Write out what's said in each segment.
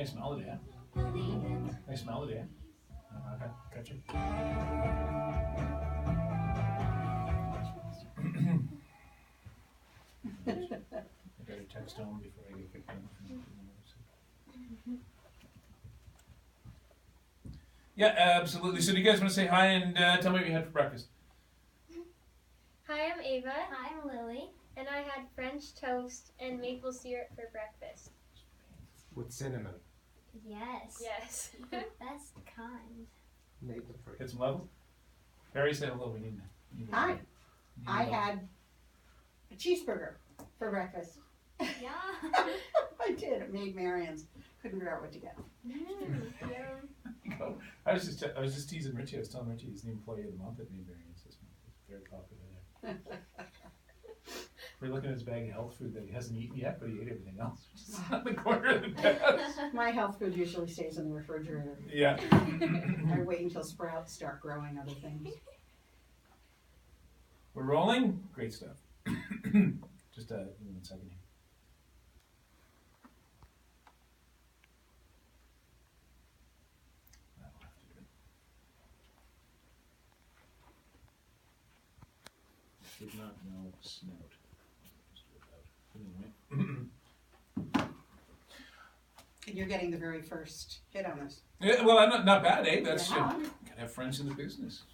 Nice melody, yeah. Nice melody, yeah. Okay, gotcha. I gotta text home before I get kicked in. Yeah, absolutely. So do you guys want to say hi and tell me what you had for breakfast? Hi, I'm Ava. Hi, I'm Lily. And I had French toast and maple syrup for breakfast. With cinnamon. Yes. Yes. The best kind. Maple fruit. Get some levels? Barry, say hello. We need Hi. I had a cheeseburger for breakfast. Yeah. I did. It made Marion's. Couldn't figure out what to get. I was just teasing Richie. I was telling Richie he's the employee of the month at Maid Marian's this month. It's very popular there. We're looking at his bag of health food that he hasn't eaten yet, but he ate everything else, which is on the corner of the desk. My health food usually stays in the refrigerator. Yeah. I wait until sprouts start growing other things. We're rolling. Great stuff. Just give me 1 second here. That'll have to do it. Did not know snout. Just do it out. Anyway. And you're getting the very first hit on this. Yeah, well, I'm not bad, eh? That's Yeah. gotta have friends in the business.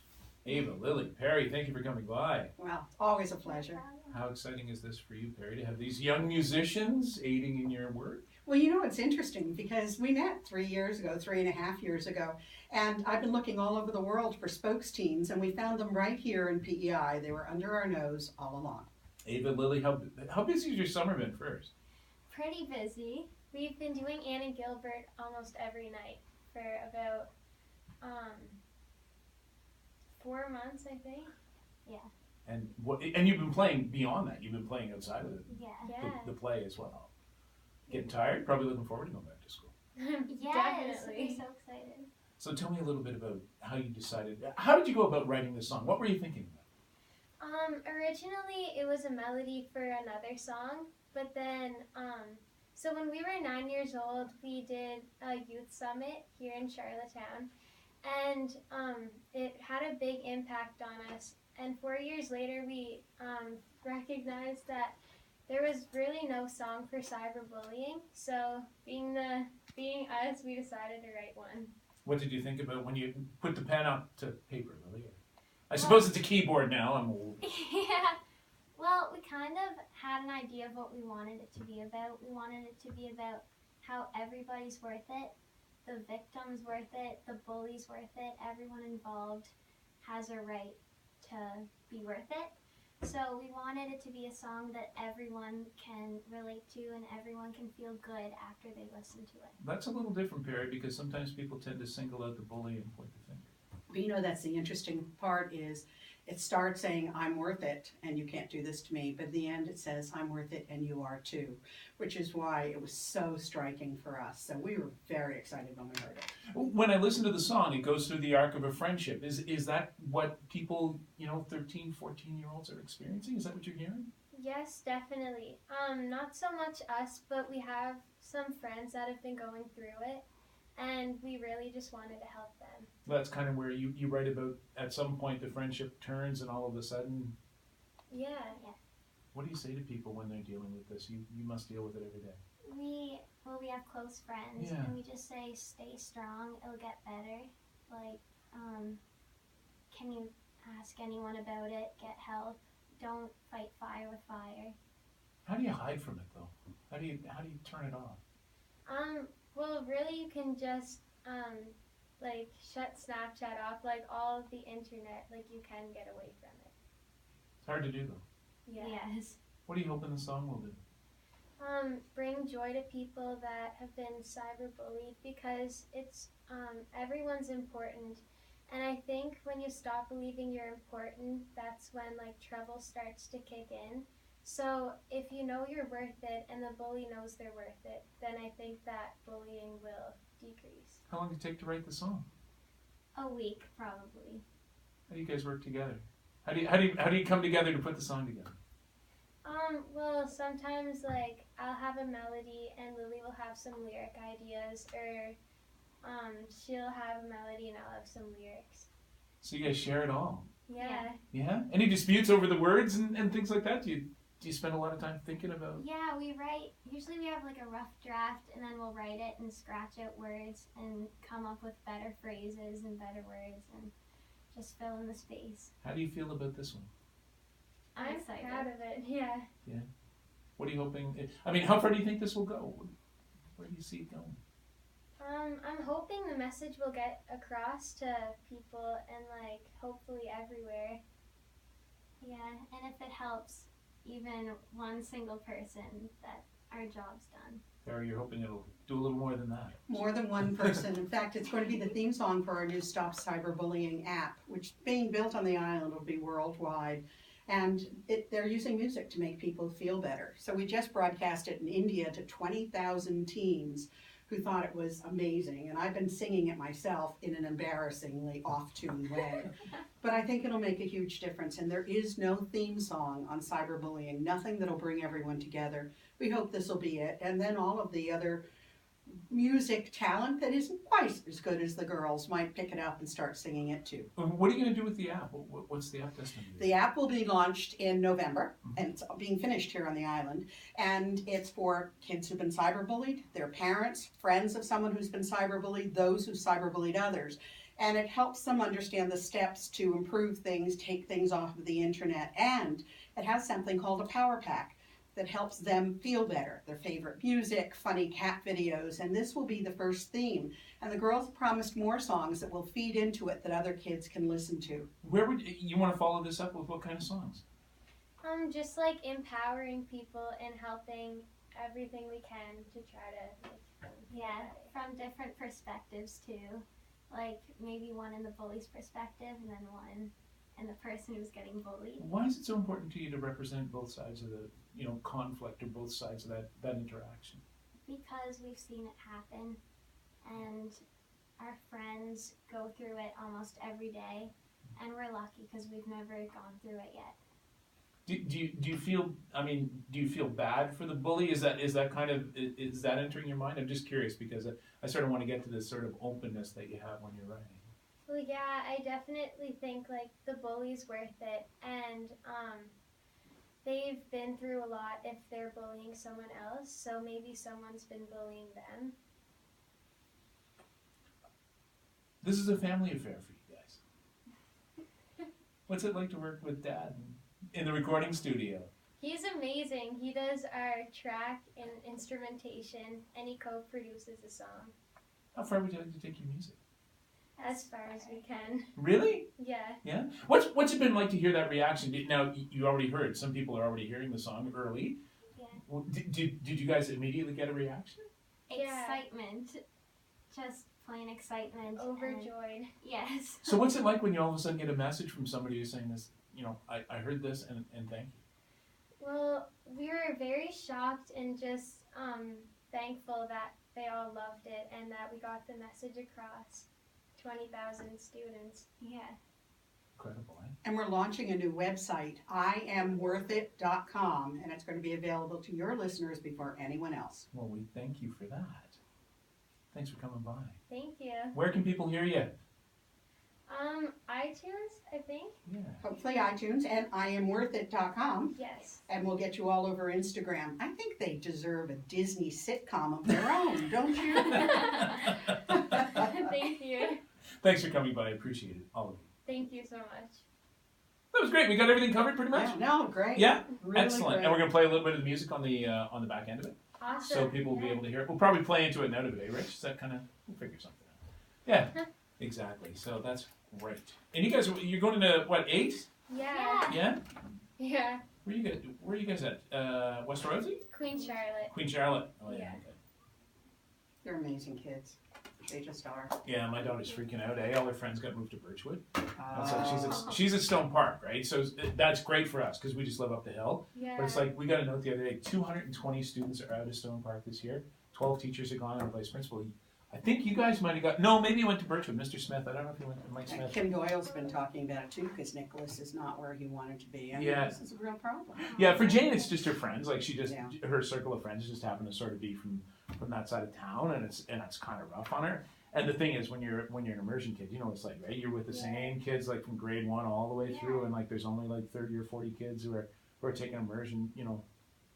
Ava, Lily, Perry, thank you for coming by. Well, always a pleasure. How exciting is this for you, Perry, to have these young musicians aiding in your work? Well, you know, it's interesting because we met 3.5 years ago, and I've been looking all over the world for spokesteens, and we found them right here in PEI. They were under our nose all along. Ava, Lily, how busy has your summer been first? Pretty busy. We've been doing Anna Gilbert almost every night for about 4 months, I think. Yeah. And you've been playing beyond that. You've been playing outside of Yeah. the play as well. Getting tired? Probably looking forward to going back to school. Yes. Definitely. We're so excited. So tell me a little bit about how you decided. How did you go about writing this song? What were you thinking about? Originally it was a melody for another song, but then, so when we were 9 years old, we did a youth summit here in Charlottetown, and it had a big impact on us. And 4 years later, we recognized that there was really no song for cyberbullying. So being us, we decided to write one. What did you think about when you put the pen up to paper, Lily? I suppose it's a keyboard now. I'm old. Yeah. Well, we kind of had an idea of what we wanted it to be about. We wanted it to be about how everybody's worth it, the victim's worth it, the bully's worth it, everyone involved has a right to be worth it. So we wanted it to be a song that everyone can relate to and everyone can feel good after they listen to it. That's a little different, Perry, because sometimes people tend to single out the bully and point the finger. But you know, that's the interesting part is it starts saying, I'm worth it and you can't do this to me. But at the end it says, I'm worth it and you are too, which is why it was so striking for us. So we were very excited when we heard it. When I listen to the song, it goes through the arc of a friendship. Is that what people, 13, 14-year-olds are experiencing? Is that what you're hearing? Yes, definitely. Not so much us, but we have some friends that have been going through it, and we really just wanted to help them. That's kind of where you write about, at some point, the friendship turns and all of a sudden... Yeah. What do you say to people when they're dealing with this? You must deal with it every day. We have close friends, Yeah. and we just say, stay strong, it'll get better. Like, can you ask anyone about it, get help, don't fight fire with fire. How do you hide from it, though? How do you turn it off? Well, really, you can just, shut Snapchat off, all of the internet, you can get away from it. It's hard to do, though. Yeah. Yes. What do you hope the song will do? Bring joy to people that have been cyberbullied, because it's, everyone's important. And I think when you stop believing you're important, that's when, trouble starts to kick in. So if you know you're worth it and the bully knows they're worth it, then I think that bullying will decrease. How long did it take to write the song? A week, probably. How do you guys work together? How do you come together to put the song together? Well, sometimes like I'll have a melody and Lily will have some lyric ideas, or she'll have a melody and I'll have some lyrics. So you guys share it all. Yeah. Yeah? Any disputes over the words and things like that? Do you spend a lot of time thinking about? Yeah, we write, usually we have like a rough draft and then we'll write it and scratch out words and come up with better phrases and better words and just fill in the space. How do you feel about this one? I'm excited. proud of it. Yeah. What are you hoping? I mean, how far do you think this will go? Where do you see it going? I'm hoping the message will get across to people and like hopefully everywhere. Yeah, and if it helps even one single person, that our job's done. Or you're hoping it'll do a little more than that? More than one person. In fact, it's going to be the theme song for our new Stop Cyberbullying app, which being built on the island will be worldwide. And they're using music to make people feel better. So we just broadcast it in India to 20,000 teens who thought it was amazing. And I've been singing it myself in an embarrassingly off-tune way. But I think it'll make a huge difference. And there is no theme song on cyberbullying, nothing that'll bring everyone together. We hope this will be it. And then all of the other music talent that isn't quite as good as the girls might pick it up and start singing it too. What are you going to do with the app? What's the app destined to do? The app will be launched in November, and it's being finished here on the island. And it's for kids who've been cyberbullied, their parents, friends of someone who's been cyberbullied, those who've cyberbullied others. And it helps them understand the steps to improve things, take things off of the internet. And it has something called a power pack that helps them feel better, their favorite music, funny cat videos, and this will be the first theme. And the girls promised more songs that will feed into it that other kids can listen to. Where would you want to follow this up with? What kind of songs? Just like empowering people and helping everything we can to try to make them feel Yeah, better. from different perspectives too. Like maybe one in the bully's perspective and then one in the person who's getting bullied. Why is it so important to you to represent both sides of the conflict or both sides of that interaction? Because we've seen it happen and our friends go through it almost every day and we're lucky because we've never gone through it yet. Do you feel? I mean, do you feel bad for the bully? Is that entering your mind? I'm just curious because I sort of want to get to this sort of openness that you have when you're writing. Well, yeah, I definitely think like the bully's worth it, and they've been through a lot if they're bullying someone else, so maybe someone's been bullying them. This is a family affair for you guys. What's it like to work with Dad in the recording studio? He's amazing. He does our track and instrumentation, and he co-produces the song How far would you like to take your music? as far as we can. Really? Yeah. Yeah. What's it been like to hear that reaction? Now you already heard. Some people are already hearing the song early. Yeah. Did you guys immediately get a reaction? Yeah. Excitement. Just plain excitement. and- Overjoyed. Yes. So what's it like when you all of a sudden get a message from somebody who's saying this? I heard this and thank you. Well, we were very shocked and just thankful that they all loved it and that we got the message across 20,000 students. Yeah. Incredible, eh? And we're launching a new website, IamWorthIt.com, and it's going to be available to your listeners before anyone else. Well, we thank you for that. Thanks for coming by. Thank you. Where can people hear you? iTunes, I think. Yeah. Hopefully iTunes and IamWorthIt.com, Yes. and we'll get you all over Instagram. I think they deserve a Disney sitcom of their own, don't you? Thank you. Thanks for coming by. I appreciate it, all of you. Thank you so much. That was great. We got everything covered pretty much. Yeah, no, great. Yeah? Really Excellent. great. And we're going to play a little bit of the music on the back end of it. Awesome. So people will be able to hear it. We'll probably play into it now today, Rich. Is that kind of, we'll figure something out. Yeah, exactly. So that's great. And you guys, you're going to, what, 8? Yeah. Yeah? Yeah. Where are you guys at? West Rosie? Queen Charlotte. Queen Charlotte. Oh, yeah. Yeah. Okay. They're amazing kids. They just are. Yeah, my daughter's freaking out. All her friends got moved to Birchwood. Oh. She's at Stone Park, right? So that's great for us because we just live up the hill. Yeah. But it's like, we got a note the other day, 220 students are out of Stone Park this year. 12 teachers are gone and a vice principal. I think you guys might have got, no, maybe you went to Birchwood, Mr. Smith. I don't know if you went to Mike And Smith. Kim Doyle's been talking about it too, because Nicholas is not where he wanted to be. I mean, Yeah. this is a real problem. Yeah, for Jane, it's just her friends. Like she just, Yeah. her circle of friends just happen to sort of be from that side of town, and it's kind of rough on her. And the thing is, when you're an immersion kid, you know what it's like, right? You're with the same kids like from grade 1 all the way through, and like there's only like 30 or 40 kids who are taking immersion, you know,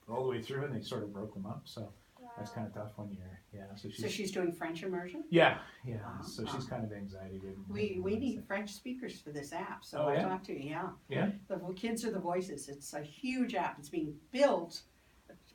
all the way through, and they sort of broke them up. So that's kind of tough when you're, So she's doing French immersion? yeah. Wow. So she's kind of anxiety ridden. We need French speakers for this app, so Oh, I'll yeah? talk to you, yeah. Yeah? The kids are the voices. It's a huge app. It's being built,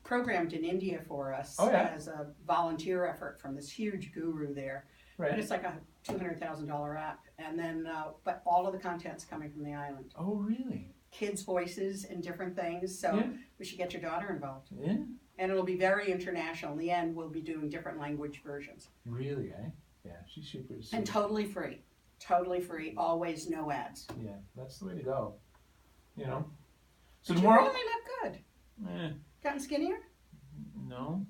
programmed in India for us Oh, yeah. as a volunteer effort from this huge guru there. But Right. it's like a $200,000 app, and then but all of the content's coming from the island. Oh, really? Kids' voices and different things. So Yeah. we should get your daughter involved, Yeah. and it'll be very international. In the end, we'll be doing different language versions, Really, eh? Yeah, she's super. and totally free. Totally free. Always no ads. Yeah, that's the way to go. You know. So But tomorrow. you really look good. Eh, Gotten skinnier? no.